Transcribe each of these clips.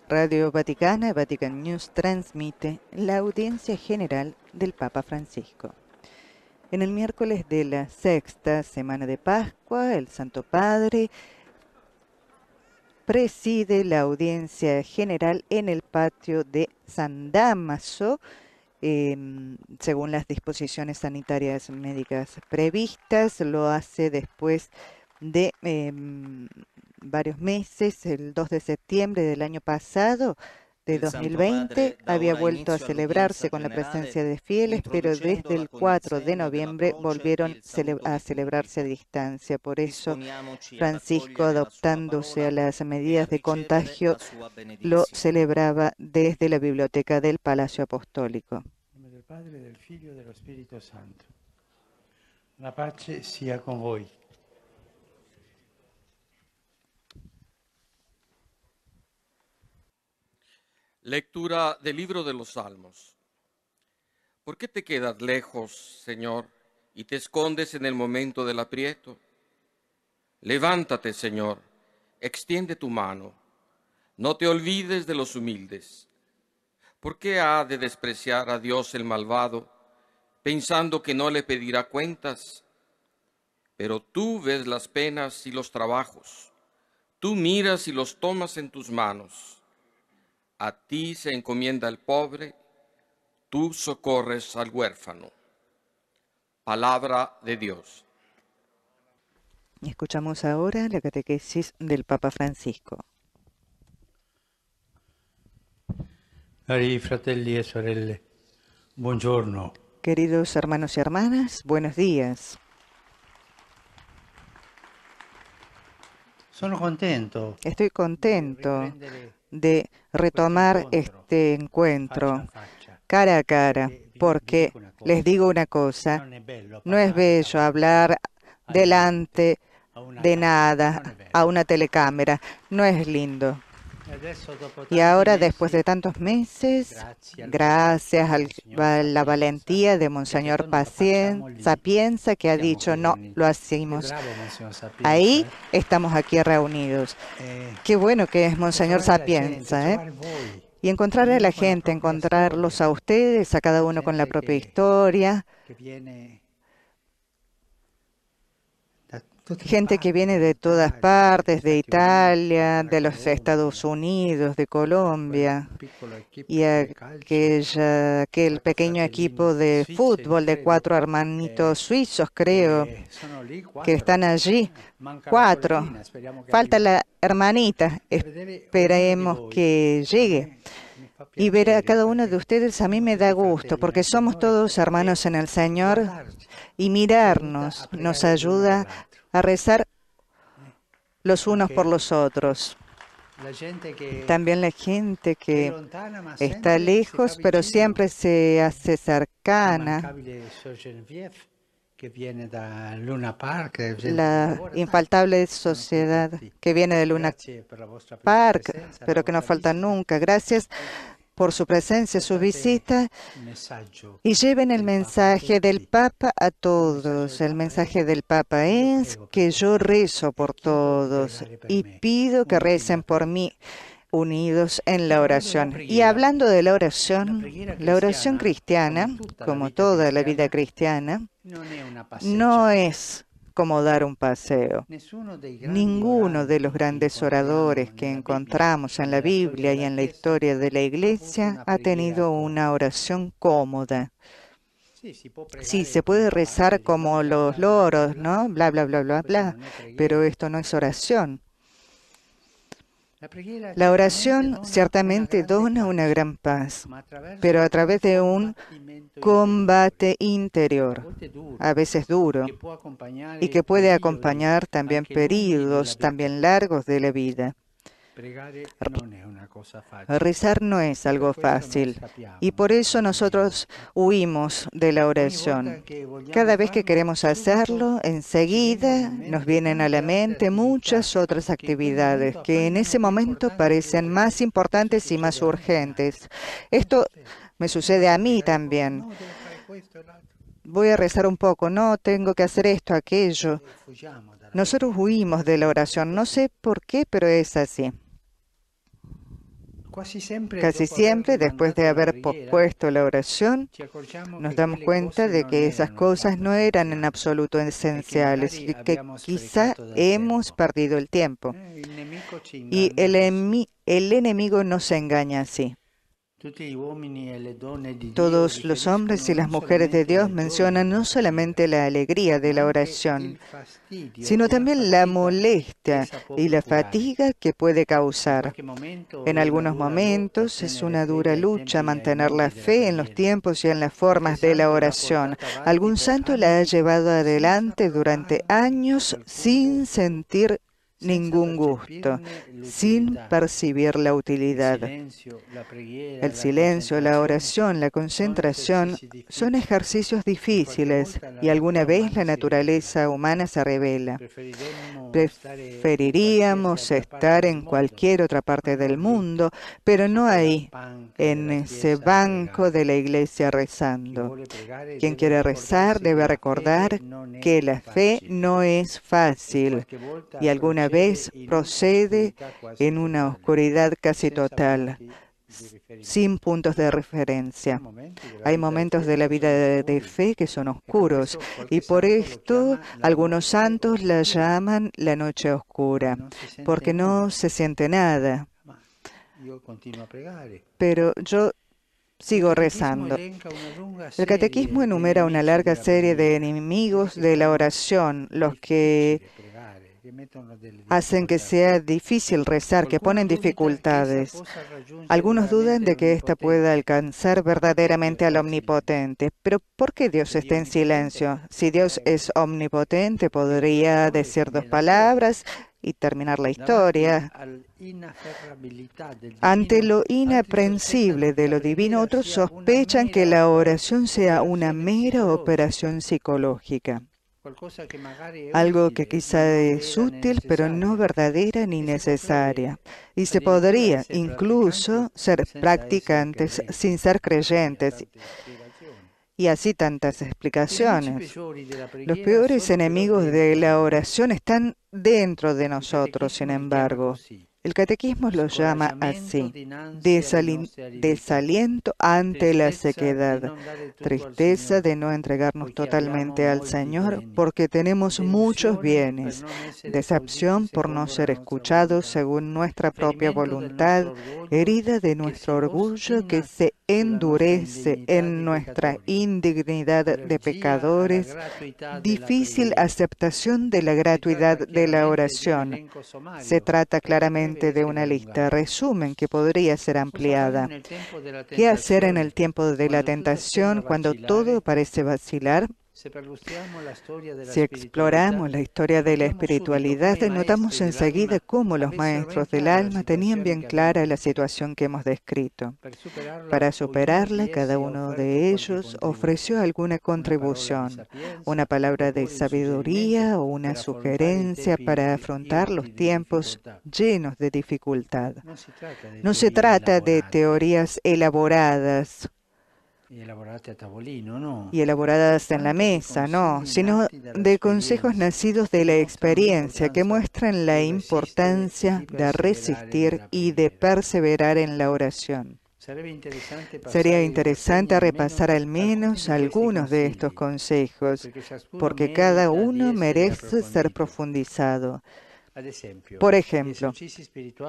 Radio Vaticana, Vatican News transmite la audiencia general del Papa Francisco. En el miércoles de la sexta semana de Pascua, el Santo Padre preside la audiencia general en el patio de San Dámaso, según las disposiciones sanitarias médicas previstas. Lo hace después de varios meses. El 2 de septiembre del año pasado, de 2020, había vuelto a celebrarse con la presencia de fieles, pero desde el 4 de noviembre volvieron a celebrarse a distancia. Por eso, Francisco, adoptándose a las medidas de contagio, lo celebraba desde la biblioteca del Palacio Apostólico. En nombre del Padre, del Figlio y del Espíritu Santo. La pace sia con voi. Lectura del libro de los Salmos. ¿Por qué te quedas lejos, Señor, y te escondes en el momento del aprieto? Levántate, Señor, extiende tu mano. No te olvides de los humildes. ¿Por qué ha de despreciar a Dios el malvado, pensando que no le pedirá cuentas? Pero tú ves las penas y los trabajos. Tú miras y los tomas en tus manos. A ti se encomienda el pobre, tú socorres al huérfano. Palabra de Dios. Escuchamos ahora la catequesis del Papa Francisco. Cari fratelli e sorelle, buongiorno. Queridos hermanos y hermanas, buenos días. Sono contento Estoy contento de retomar este encuentro cara a cara, porque les digo una cosa, no es bello hablar delante de nada a una telecámara, no es lindo. Y ahora, después de tantos meses, gracias a la valentía de Monseñor Sapienza, que ha dicho, no, lo hacemos. Ahí estamos aquí reunidos. Qué bueno que es Monseñor Sapienza, ¿eh? Y encontrar a la gente, encontrarlos a ustedes, a cada uno con la propia historia. Gente que viene de todas partes, de Italia, de los Estados Unidos, de Colombia, y aquel pequeño equipo de fútbol de 4 hermanitos suizos, creo, que están allí. 4. Falta la hermanita. Esperemos que llegue. Y ver a cada uno de ustedes a mí me da gusto, porque somos todos hermanos en el Señor, y mirarnos nos ayuda a rezar los unos por los otros. También la gente que está lejos, pero siempre se hace cercana. La infaltable sociedad que viene de Luna Park, pero que no falta nunca. Gracias por su presencia, su visita, y lleven el mensaje del Papa a todos. El mensaje del Papa es que yo rezo por todos y pido que recen por mí, unidos en la oración. Y hablando de la oración cristiana, como toda la vida cristiana, no es como dar un paseo. Ninguno de los grandes oradores que encontramos en la Biblia y en la historia de la Iglesia ha tenido una oración cómoda. Sí, se puede rezar como los loros, ¿no? Bla, bla, bla, bla, bla, pero esto no es oración. La oración ciertamente dona una gran paz, pero a través de un combate interior, a veces duro, y que puede acompañar también periodos también largos de la vida. Rezar no es algo fácil, y por eso nosotros huimos de la oración. Cada vez que queremos hacerlo, enseguida nos vienen a la mente muchas otras actividades que en ese momento parecen más importantes y más urgentes. Esto me sucede a mí también. Voy a rezar un poco, no, tengo que hacer esto, aquello. Nosotros huimos de la oración, no sé por qué, pero es así. Casi siempre, después de haber pospuesto la oración, nos damos cuenta de que esas cosas no eran en absoluto esenciales y que quizá hemos perdido el tiempo. Y el enemigo nos engaña así. Todos los hombres y las mujeres de Dios mencionan no solamente la alegría de la oración, sino también la molestia y la fatiga que puede causar. En algunos momentos es una dura lucha mantener la fe en los tiempos y en las formas de la oración. Algún santo la ha llevado adelante durante años sin sentir ningún gusto, sin percibir la utilidad. El silencio, la oración, la concentración son ejercicios difíciles y alguna vez la naturaleza humana se revela. Preferiríamos estar en cualquier otra parte del mundo, pero no ahí, en ese banco de la iglesia rezando. Quien quiere rezar debe recordar que la fe no es fácil y alguna vez procede en una oscuridad casi total, sin puntos de referencia. Hay momentos de la vida de fe que son oscuros y por esto algunos santos la llaman la noche oscura, porque no se siente nada. Pero yo sigo rezando. El catequismo enumera una larga serie de enemigos de la oración, los que hacen que sea difícil rezar, que ponen dificultades. Algunos dudan de que ésta pueda alcanzar verdaderamente al Omnipotente. Pero ¿por qué Dios está en silencio? Si Dios es omnipotente, podría decir 2 palabras y terminar la historia. Ante lo inaprensible de lo divino, otros sospechan que la oración sea una mera operación psicológica. Algo que quizá es útil, pero no verdadera ni necesaria. Y se podría incluso ser practicantes sin ser creyentes. Y así tantas explicaciones. Los peores enemigos de la oración están dentro de nosotros, sin embargo. El catequismo lo llama así: desaliento ante la sequedad, tristeza de no entregarnos totalmente al Señor porque tenemos muchos bienes, decepción por no ser escuchados según nuestra propia voluntad, herida de nuestro orgullo que se endurece en nuestra indignidad de pecadores, difícil aceptación de la gratuidad de la oración. Se trata claramente de una lista resumen que podría ser ampliada. ¿Qué hacer en el tiempo de la tentación cuando todo parece vacilar? Si exploramos la historia de la espiritualidad, notamos enseguida cómo los maestros del alma tenían bien clara la situación que hemos descrito. Para superarla, cada uno de ellos ofreció alguna contribución, una palabra de sabiduría o una sugerencia para afrontar los tiempos llenos de dificultad. No se trata de teorías elaboradas y elaboradas en la mesa, no, sino de consejos nacidos de la experiencia que muestran la importancia de resistir y de perseverar en la oración. Sería interesante repasar al menos algunos de estos consejos, porque cada uno merece ser profundizado. Por ejemplo,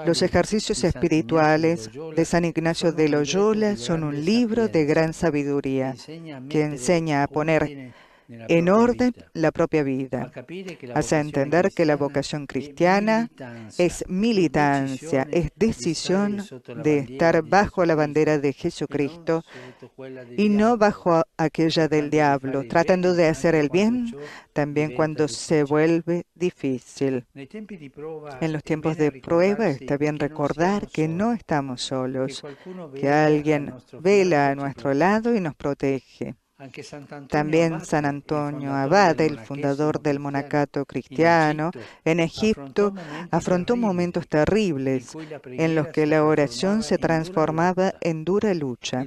los ejercicios espirituales de San Ignacio de Loyola son un libro de gran sabiduría que enseña a poner en orden la propia vida. Hace entender que la vocación cristiana es militancia, es decisión de estar bajo la bandera de Jesucristo y no bajo aquella del diablo, tratando de hacer el bien también cuando se vuelve difícil. En los tiempos de prueba está bien recordar que no estamos solos, que alguien vela a nuestro lado y nos protege. También San Antonio Abad, el fundador del monacato cristiano en Egipto, afrontó momentos terribles en los que la oración se transformaba en dura lucha.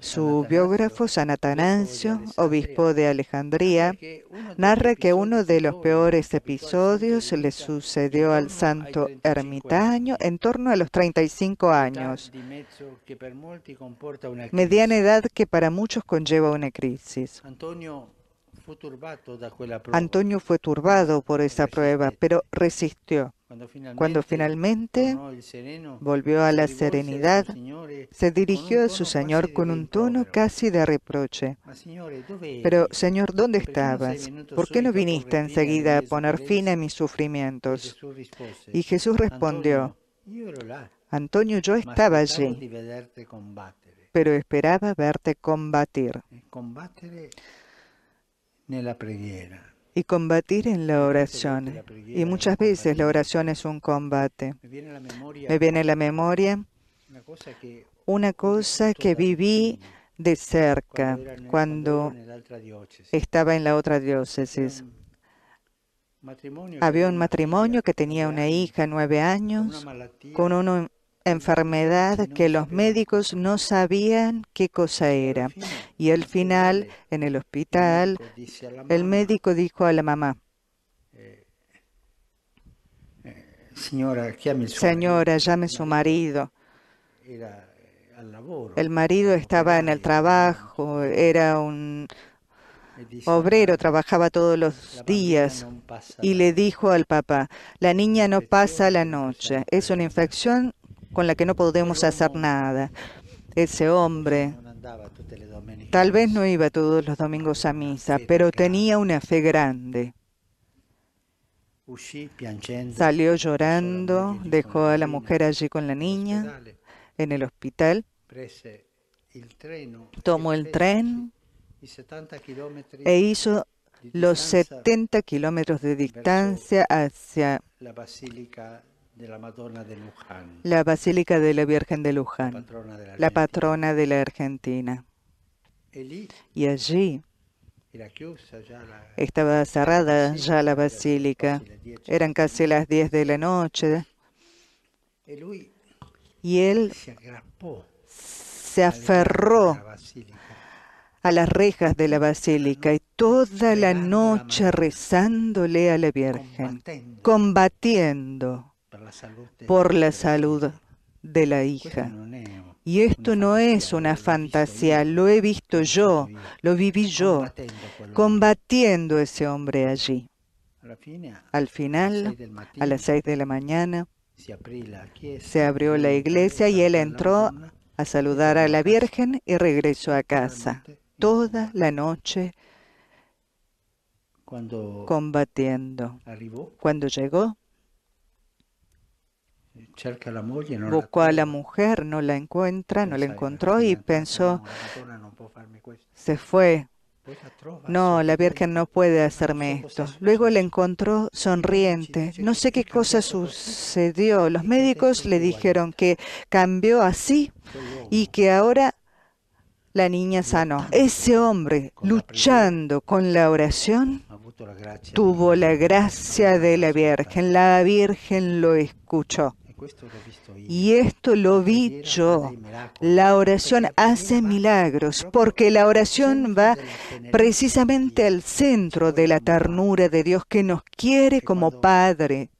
Su biógrafo, San Atanasio, obispo de Alejandría, narra que uno de los peores episodios le sucedió al santo ermitaño en torno a los 35 años, mediana edad que para muchos conlleva una crisis. Antonio fue turbado por esa prueba, pero resistió. Cuando finalmente volvió a la serenidad, se dirigió a su Señor con un tono casi de reproche. Pero, Señor, ¿dónde estabas? ¿Por qué no viniste enseguida a poner fin a mis sufrimientos? Y Jesús respondió, Antonio, yo estaba allí, pero esperaba verte combatir. Y combatir en la oración. Y muchas veces la oración es un combate. Me viene a la memoria una cosa que viví de cerca cuando estaba en la otra diócesis. Había un matrimonio que tenía una hija, 9 años, con una enfermedad que los médicos no sabían qué cosa era. Y al final, en el hospital, el médico dijo a la mamá, Señora, llame a su marido. El marido estaba en el trabajo, era un obrero, trabajaba todos los días y le dijo al papá, la niña no pasa la noche, es una infección con la que no podemos hacer nada. Ese hombre tal vez no iba todos los domingos a misa, pero tenía una fe grande. Salió llorando, dejó a la mujer allí con la niña en el hospital, tomó el tren e hizo los 70 kilómetros de distancia hacia la Basílica de la Virgen de Luján, la patrona de la Argentina. Y allí estaba cerrada ya la basílica, eran casi las 10 de la noche, y él se aferró a las rejas de la basílica y toda la noche rezándole a la Virgen, combatiendo por la salud de la hija. Y esto no es una fantasía, lo he visto yo, lo viví yo, combatiendo a ese hombre allí. Al final, a las 6 de la mañana, se abrió la iglesia y él entró a saludar a la Virgen y regresó a casa. Toda la noche combatiendo. Cuando llegó, buscó a la mujer, no la encontró y pensó, se fue. No, la Virgen no puede hacerme esto. Luego la encontró sonriente. No sé qué cosa sucedió. Los médicos le dijeron que cambió así y que ahora la niña sanó. Ese hombre, luchando con la oración, tuvo la gracia de la Virgen. La Virgen lo escuchó. Y esto lo vi yo. La oración hace milagros, porque la oración va precisamente al centro de la ternura de Dios que nos quiere como Padre.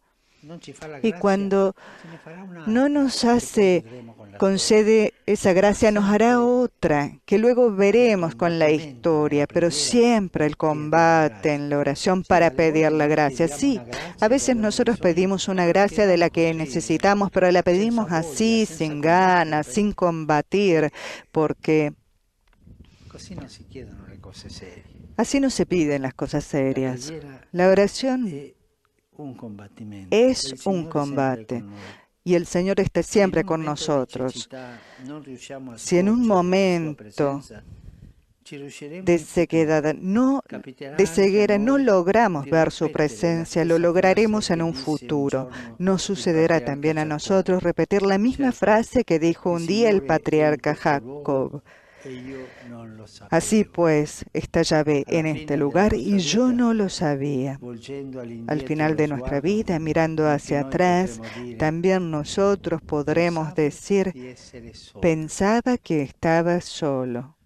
Y cuando no nos concede esa gracia, nos hará otra, que luego veremos con la historia, pero siempre el combate en la oración para pedir la gracia. Sí, a veces nosotros pedimos una gracia de la que necesitamos, pero la pedimos así, sin ganas, sin combatir, porque así no se piden las cosas serias. La oración es un combate. Y el Señor está siempre con nosotros. Si en un momento de ceguera no logramos ver su presencia, lo lograremos en un futuro. Nos sucederá también a nosotros repetir la misma frase que dijo un día el patriarca Jacob. Así pues, está Yahvé en este lugar y yo no lo sabía. Al final de nuestra vida, mirando hacia atrás, también nosotros podremos decir, pensaba que estaba solo.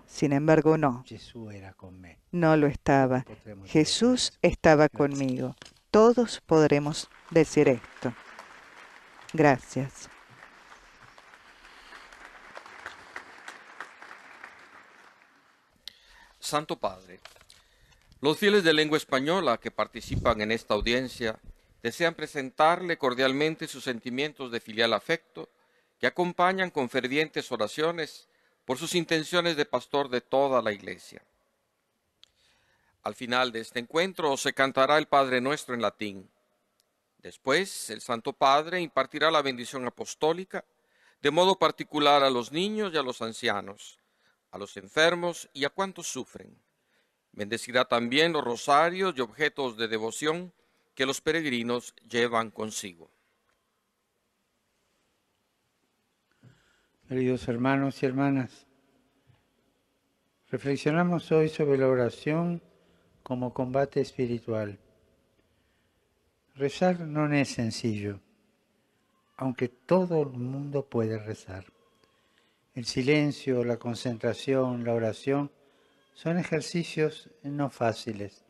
Sin embargo, no lo estaba. Jesús estaba conmigo. Todos podremos decir esto. Gracias. Santo Padre, los fieles de lengua española que participan en esta audiencia desean presentarle cordialmente sus sentimientos de filial afecto que acompañan con fervientes oraciones por sus intenciones de pastor de toda la Iglesia. Al final de este encuentro se cantará el Padre Nuestro en latín. Después, el Santo Padre impartirá la bendición apostólica, de modo particular a los niños y a los ancianos, a los enfermos y a cuantos sufren. Bendecirá también los rosarios y objetos de devoción que los peregrinos llevan consigo. Queridos hermanos y hermanas, reflexionamos hoy sobre la oración como combate espiritual. Rezar no es sencillo, aunque todo el mundo puede rezar. El silencio, la concentración, la oración son ejercicios no fáciles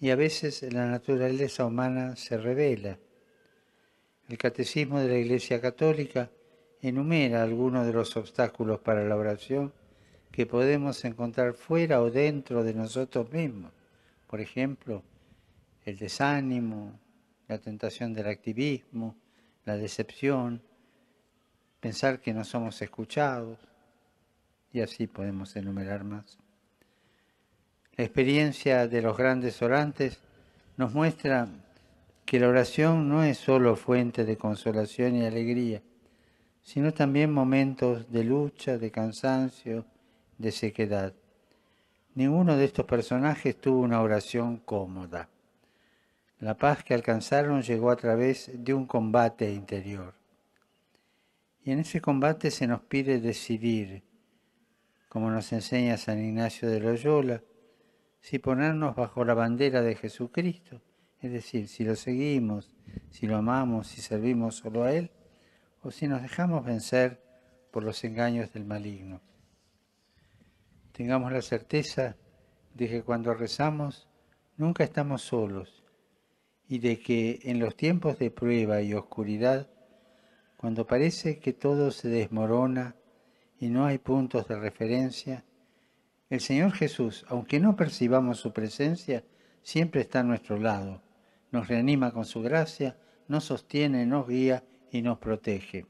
y a veces la naturaleza humana se revela. El Catecismo de la Iglesia Católica enumera algunos de los obstáculos para la oración que podemos encontrar fuera o dentro de nosotros mismos. Por ejemplo, el desánimo, la tentación del activismo, la decepción, pensar que no somos escuchados, y así podemos enumerar más. La experiencia de los grandes orantes nos muestra que la oración no es solo fuente de consolación y alegría, sino también momentos de lucha, de cansancio, de sequedad. Ninguno de estos personajes tuvo una oración cómoda. La paz que alcanzaron llegó a través de un combate interior. Y en ese combate se nos pide decidir, como nos enseña San Ignacio de Loyola, si ponernos bajo la bandera de Jesucristo, es decir, si lo seguimos, si lo amamos, si servimos solo a Él, o si nos dejamos vencer por los engaños del maligno. Tengamos la certeza de que cuando rezamos nunca estamos solos y de que en los tiempos de prueba y oscuridad, cuando parece que todo se desmorona y no hay puntos de referencia, el Señor Jesús, aunque no percibamos su presencia, siempre está a nuestro lado, nos reanima con su gracia, nos sostiene, nos guía y nos protege.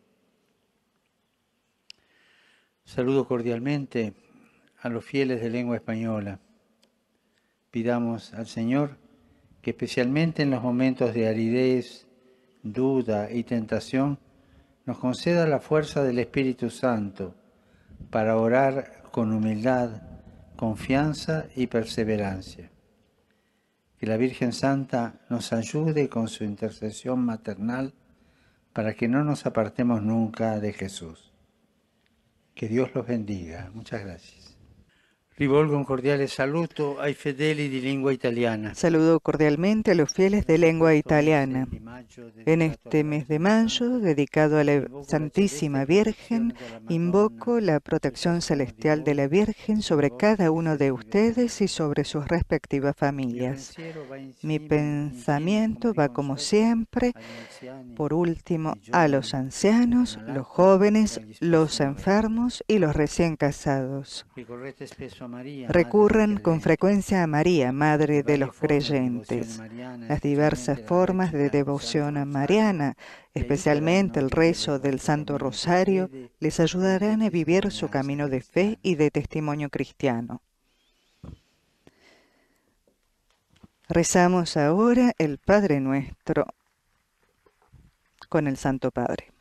Saludo cordialmente a los fieles de lengua española. Pidamos al Señor que especialmente en los momentos de aridez, duda y tentación, nos conceda la fuerza del Espíritu Santo para orar con humildad, confianza y perseverancia. Que la Virgen Santa nos ayude con su intercesión maternal para que no nos apartemos nunca de Jesús. Que Dios los bendiga. Muchas gracias. Rivolgo un cordiale saluto ai fedeli di lingua italiana. Saludo cordialmente a los fieles de lengua italiana. En este mes de mayo, dedicado a la Santísima Virgen, invoco la protección celestial de la Virgen sobre cada uno de ustedes y sobre sus respectivas familias. Mi pensamiento va, como siempre, por último, a los ancianos, los jóvenes, los enfermos y los recién casados. Recurren con frecuencia a María, Madre de los creyentes. Las diversas formas de devoción mariana, especialmente el rezo del Santo Rosario, les ayudarán a vivir su camino de fe y de testimonio cristiano. Rezamos ahora el Padre Nuestro con el Santo Padre.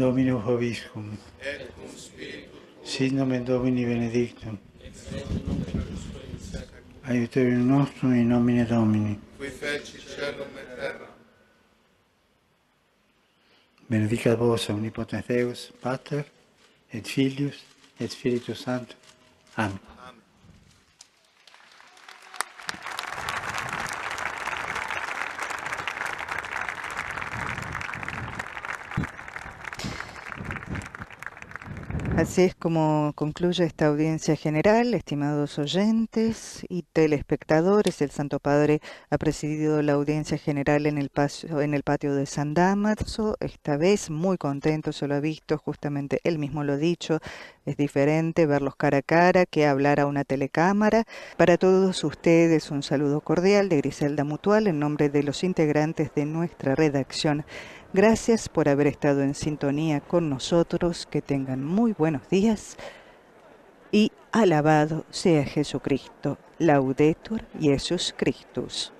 Dominus Vobiscum. Sit nomen Domini benedictum. Aiuterium nostrum in nomine Domini. Qui feci cielo e terra. Benedicat vos omnipotens Deus, Pater, et Filius, et Spiritus Sanctus. Amen. Así es como concluye esta audiencia general, estimados oyentes y telespectadores. El Santo Padre ha presidido la audiencia general en el patio de San Dámaso, esta vez muy contento, se lo ha visto, justamente él mismo lo ha dicho, es diferente verlos cara a cara que hablar a una telecámara. Para todos ustedes un saludo cordial de Griselda Mutual en nombre de los integrantes de nuestra redacción. Gracias por haber estado en sintonía con nosotros, que tengan muy buenos días y alabado sea Jesucristo. Laudetur Jesus Christus.